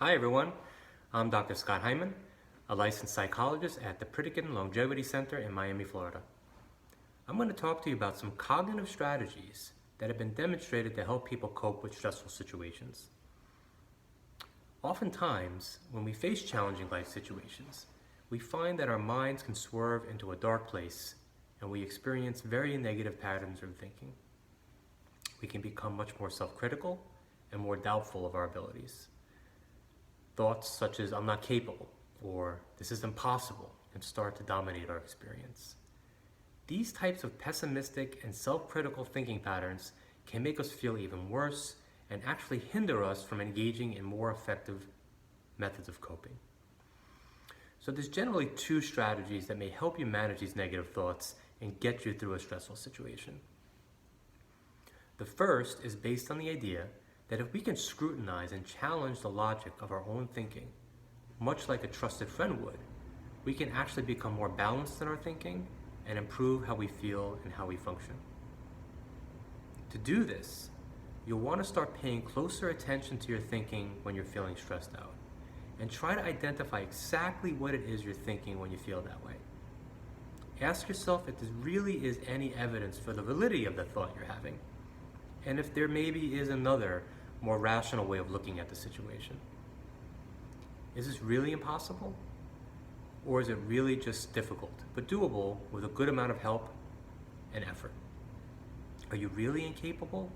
Hi everyone, I'm Dr. Scott Hyman, a licensed psychologist at the Pritikin Longevity Center in Miami, Florida. I'm going to talk to you about some cognitive strategies that have been demonstrated to help people cope with stressful situations. Oftentimes, when we face challenging life situations, we find that our minds can swerve into a dark place and we experience very negative patterns of thinking. We can become much more self-critical and more doubtful of our abilities. Thoughts such as "I'm not capable" or "this is impossible" can start to dominate our experience. These types of pessimistic and self-critical thinking patterns can make us feel even worse and actually hinder us from engaging in more effective methods of coping. So there's generally two strategies that may help you manage these negative thoughts and get you through a stressful situation. The first is based on the idea that if we can scrutinize and challenge the logic of our own thinking, much like a trusted friend would, we can actually become more balanced in our thinking and improve how we feel and how we function. To do this, you'll want to start paying closer attention to your thinking when you're feeling stressed out, and try to identify exactly what it is you're thinking when you feel that way. Ask yourself if there really is any evidence for the validity of the thought you're having, and if there maybe is another, more rational way of looking at the situation. Is this really impossible? Or is it really just difficult, but doable with a good amount of help and effort? Are you really incapable?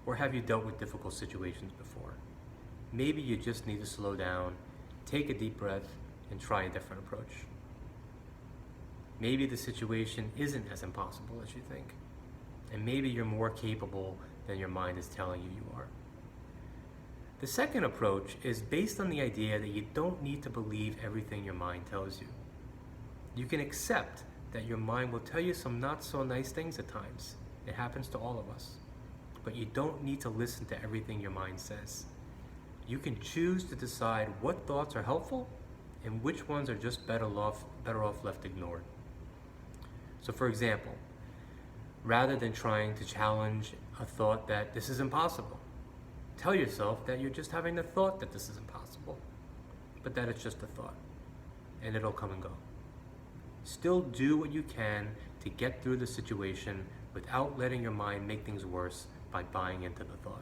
Or have you dealt with difficult situations before? Maybe you just need to slow down, take a deep breath, and try a different approach. Maybe the situation isn't as impossible as you think, and maybe you're more capable than your mind is telling you you are. The second approach is based on the idea that you don't need to believe everything your mind tells you. You can accept that your mind will tell you some not so nice things at times. It happens to all of us. But you don't need to listen to everything your mind says. You can choose to decide what thoughts are helpful and which ones are just better off left ignored. So for example, rather than trying to challenge a thought that this is impossible, tell yourself that you're just having the thought that this is impossible, but that it's just a thought, and it'll come and go. Still do what you can to get through the situation without letting your mind make things worse by buying into the thought.